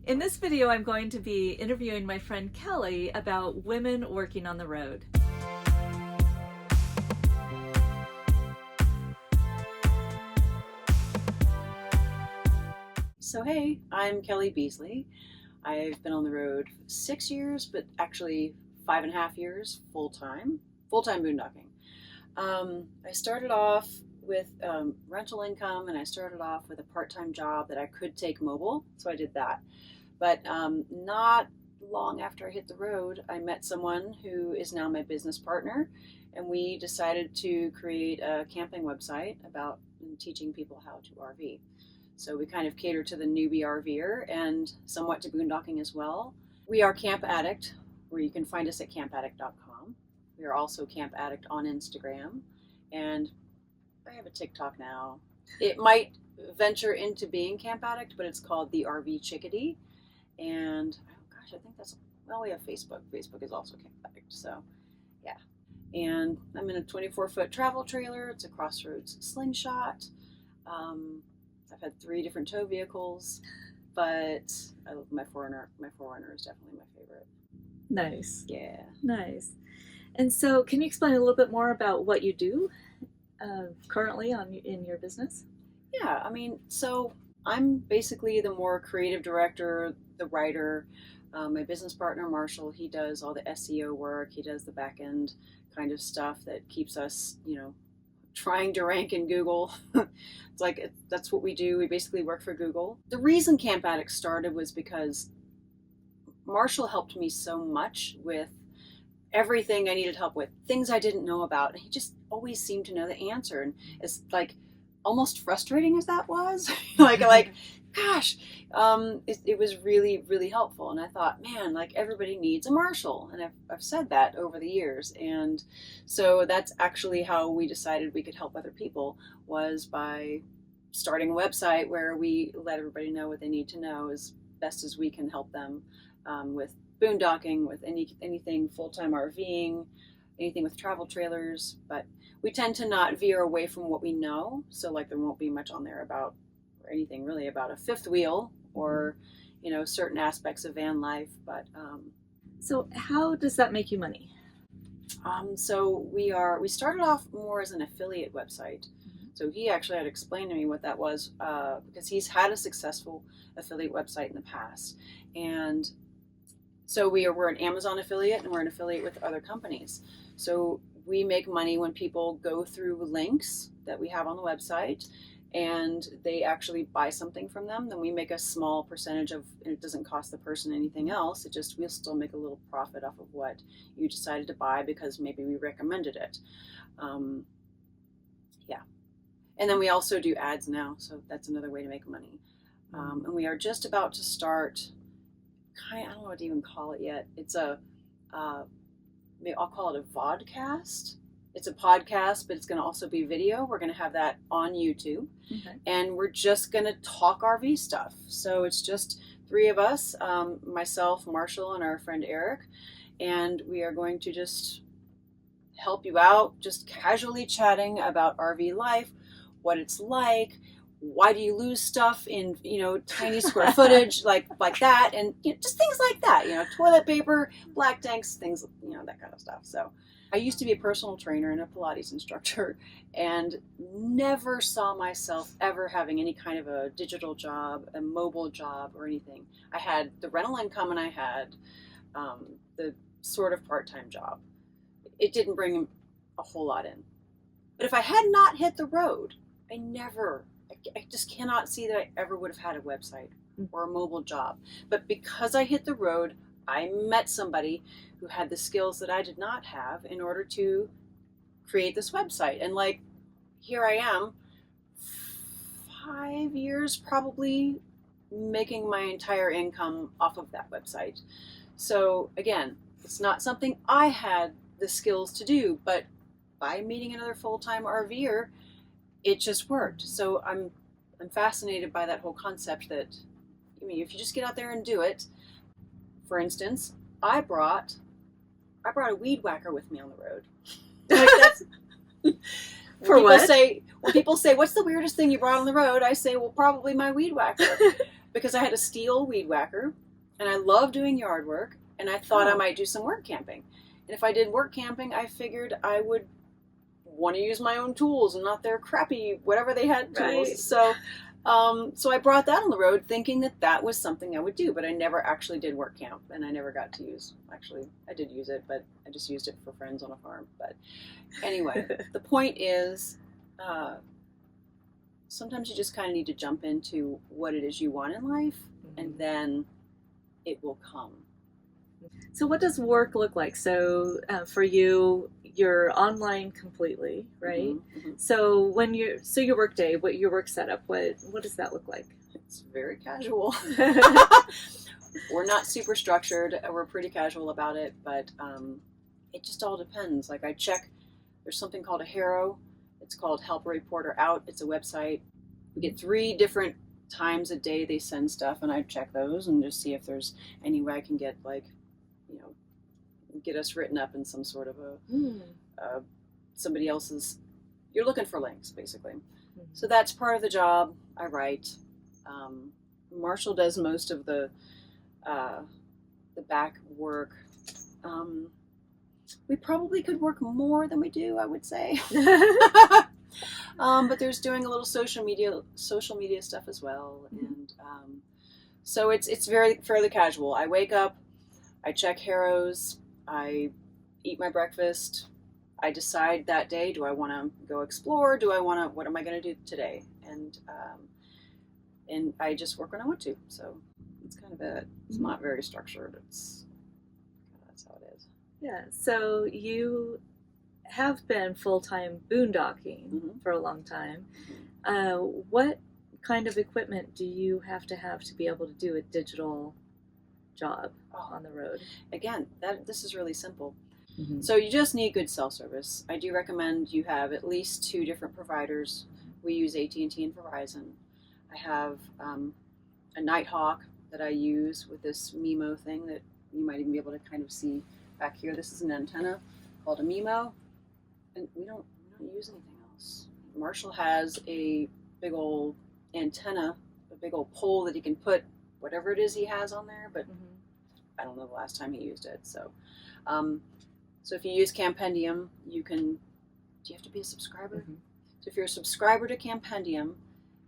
In this video, I'm going to be interviewing my friend Kelly about women working on the road. So hey, I'm Kelly Beasley. I've been on the road 6 years, but actually 5.5 years full-time boondocking. I started off with rental income, and I started off with a part-time job that I could take mobile, so I did that. But not long after I hit the road, I met someone who is now my business partner, and we decided to create a camping website about teaching people how to RV. So we kind of cater to the newbie RVer and somewhat to boondocking as well. We are Camp Addict, where you can find us at campaddict.com. We are also Camp Addict on Instagram, and I have a TikTok now. It might venture into being Camp Addict, but it's called the RV Chickadee. And oh gosh, I think we have Facebook. Facebook is also Camp Addict, so yeah. And I'm in a 24-foot travel trailer. It's a Crossroads Slingshot. I've had 3 different tow vehicles, but I love my 4Runner. My 4Runner is definitely my favorite. Nice. Yeah. Nice. And so can you explain a little bit more about what you do currently in your business? Yeah, so I'm basically the more creative director, the writer. My business partner, Marshall, he does all the SEO work. He does the back end kind of stuff that keeps us, trying to rank in Google. It's like, that's what we do. We basically work for Google. The reason Camp Addict started was because Marshall helped me so much with everything I needed help with, things I didn't know about. And he just always seemed to know the answer. And it's like, almost frustrating as that was, gosh, it was really, really helpful. And I thought, man, everybody needs a Marshall. And I've said that over the years. And so that's actually how we decided we could help other people, was by starting a website where we let everybody know what they need to know as best as we can help them with boondocking, with anything full-time RVing, anything with travel trailers. But we tend to not veer away from what we know. So there won't be much on there or anything really about a fifth wheel or, certain aspects of van life. But so how does that make you money? So we started off more as an affiliate website. So he actually had explained to me what that was, because he's had a successful affiliate website in the past. And so we're an Amazon affiliate, and we're an affiliate with other companies. So we make money when people go through links that we have on the website and they actually buy something from them. Then we make a small percentage and it doesn't cost the person anything else. We'll still make a little profit off of what you decided to buy because maybe we recommended it. Yeah. And then we also do ads now. So that's another way to make money. And we are just about to start, I don't know what to even call it yet. It's I'll call it a vodcast. It's a podcast, but it's going to also be video. We're going to have that on YouTube. Okay. And we're just going to talk RV stuff. So it's just 3 of us, myself, Marshall, and our friend Eric. And we are going to just help you out, just casually chatting about RV life, what it's like, why do you lose stuff in, tiny square footage like that, and just things like that, toilet paper, black tanks, things, that kind of stuff. So I used to be a personal trainer and a Pilates instructor, and never saw myself ever having any kind of a digital job, a mobile job, or anything. I had the rental income, and I had the sort of part-time job. It didn't bring a whole lot in. But if I had not hit the road, I just cannot see that I ever would have had a website or a mobile job. But because I hit the road, I met somebody who had the skills that I did not have in order to create this website. And here I am, 5 years probably, making my entire income off of that website. So again, it's not something I had the skills to do, but by meeting another full-time RVer, it just worked. So I'm fascinated by that whole concept that, if you just get out there and do it. For instance, I brought a weed whacker with me on the road. That's For what? When people say, what's the weirdest thing you brought on the road? I say, well, probably my weed whacker. because I had a steel weed whacker, and I love doing yard work, and I thought I Oh, might do some work camping. And if I did work camping, I figured I would want to use my own tools and not their crappy whatever they had right. tools. So I brought that on the road, thinking that that was something I would do. But I never actually did work camp, and I never got to use. Actually, I did use it, but I just used it for friends on a farm. But anyway, the point is, sometimes you just kind of need to jump into what it is you want in life, and then it will come. So, what does work look like? So, for you, you're online completely, right? Mm-hmm. So, your work day, what your work setup, what does that look like? It's very casual. We're not super structured. We're pretty casual about it, but it just all depends. Like I check, there's something called a HARO. It's called Help a Reporter Out. It's a website. We get 3 different times a day they send stuff, and I check those and just see if there's any way I can get get us written up in some sort of somebody else's. You're looking for links, basically. So that's part of the job. I write. Marshall does most of the back work. We probably could work more than we do, I would say. But there's doing a little social media stuff as well, and so it's fairly casual. I wake up, I check Harrows, I eat my breakfast, I decide that day, do I want to go explore? What am I going to do today? And I just work when I want to. So it's kind of it. It's not very structured. That's how it is. Yeah. So you have been full-time boondocking for a long time. What kind of equipment do you have to be able to do a digital job on the road? Again, this is really simple. So you just need good cell service. I do recommend you have at least 2 different providers. We use AT&T and Verizon. I have a Nighthawk that I use with this MIMO thing that you might even be able to kind of see back here. This is an antenna called a MIMO, and we don't use anything else. Marshall has a big old antenna, a big old pole that he can put whatever it is he has on there, but I don't know the last time he used it. So so if you use Campendium, do you have to be a subscriber? So if you're a subscriber to Campendium,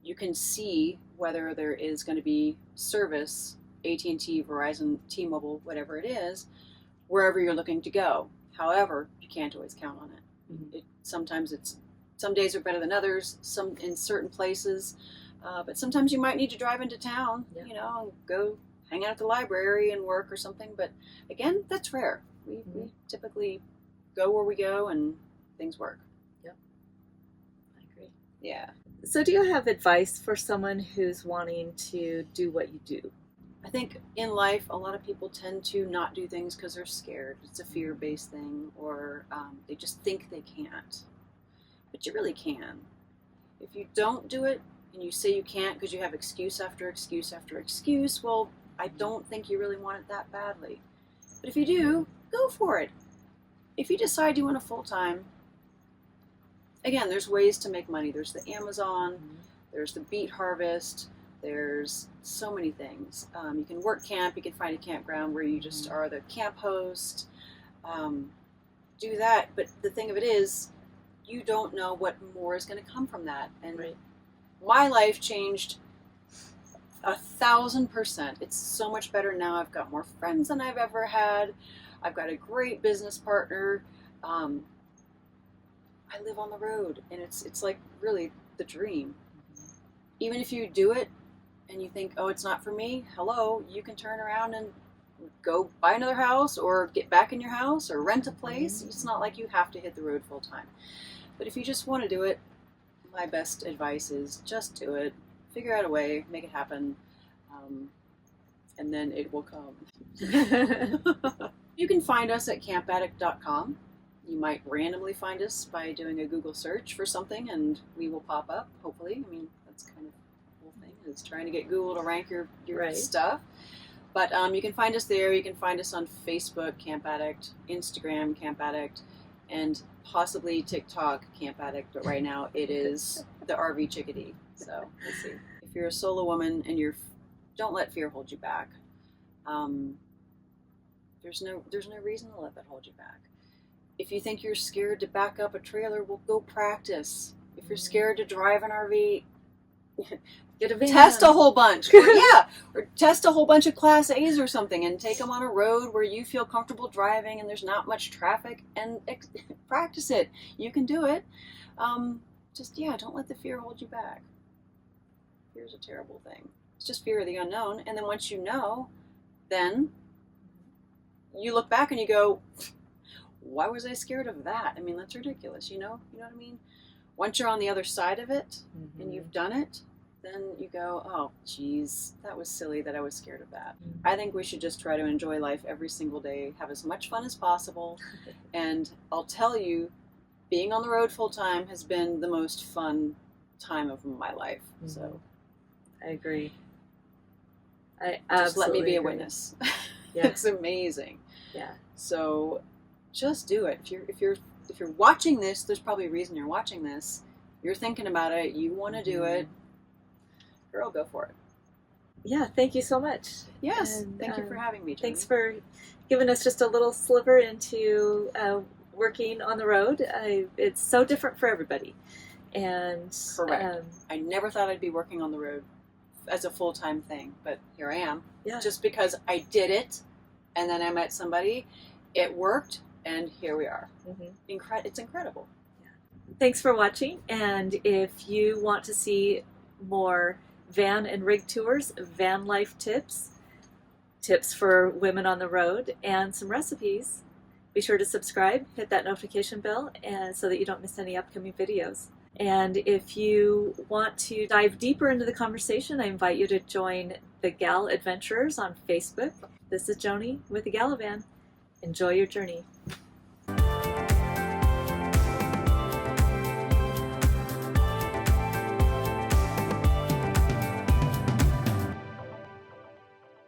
you can see whether there is going to be service, AT&T, Verizon, T-Mobile, whatever it is, wherever you're looking to go. However, you can't always count on it. Sometimes some days are better than others, some in certain places, but sometimes you might need to drive into town, and go hang out at the library and work or something. But again, that's rare. We typically go where we go and things work. Yep, I agree. Yeah. So do you have advice for someone who's wanting to do what you do? I think in life, a lot of people tend to not do things because they're scared. It's a fear-based thing, or they just think they can't. But you really can. If you don't do it and you say you can't because you have excuse after excuse after excuse, well, I don't think you really want it that badly. But if you do, go for it. If you decide you want a full-time, again, there's ways to make money. There's the Amazon, there's the beet harvest, there's so many things. You can work camp, you can find a campground where you just are the camp host. Do that, but the thing of it is, you don't know what more is going to come from that. And my life changed 1,000%. It's so much better now. I've got more friends than I've ever had. I've got a great business partner. I live on the road, and it's like really the dream. Even if you do it and you think, oh, it's not for me, hello, you can turn around and go buy another house or get back in your house or rent a place. It's not like you have to hit the road full time. But if you just want to do it, my best advice is just do it. Figure out a way, make it happen, and then it will come. You can find us at campaddict.com. You might randomly find us by doing a Google search for something, and we will pop up, hopefully. I mean, that's kind of the whole thing, is trying to get Google to rank your stuff. But you can find us there. You can find us on Facebook, Camp Addict, Instagram, Camp Addict, and possibly TikTok, Camp Addict. But right now, it is the RV Chickadee. So we'll see. If you're a solo woman and you're don't let fear hold you back. Um, there's no reason to let that hold you back. If you think you're scared to back up a trailer, well, go practice. If you're scared to drive an RV, Get a van. test a whole bunch. Or test a whole bunch of Class A's or something and take them on a road where you feel comfortable driving and there's not much traffic, and practice it. You can do it. Don't let the fear hold you back. Fear is a terrible thing. It's just fear of the unknown. And then once you know, then you look back and you go, why was I scared of that? I mean, that's ridiculous. You know what I mean? Once you're on the other side of it and you've done it, then you go, oh, geez, that was silly that I was scared of that. I think we should just try to enjoy life every single day, have as much fun as possible. And I'll tell you, being on the road full time has been the most fun time of my life. So I agree. I just let me be a agree. witness. Yeah. It's amazing. Yeah. So just do it. If you're watching this, there's probably a reason you're watching this. You're thinking about it. You want to do it. Girl, go for it. Yeah, thank you so much. Yes, and, thank you for having me, Jenny. Thanks for giving us just a little sliver into working on the road. It's so different for everybody. And correct. I never thought I'd be working on the road as a full-time thing, but here I am. Yeah. Just because I did it, and then I met somebody, it worked, and here we are. It's incredible. Yeah. Thanks for watching, and if you want to see more van and rig tours, van life tips for women on the road, and some recipes, be sure to subscribe, hit that notification bell, and so that you don't miss any upcoming videos. And if you want to dive deeper into the conversation, I invite you to join the Gal Adventurers on Facebook. This is Joni with the Galavan. Enjoy your journey.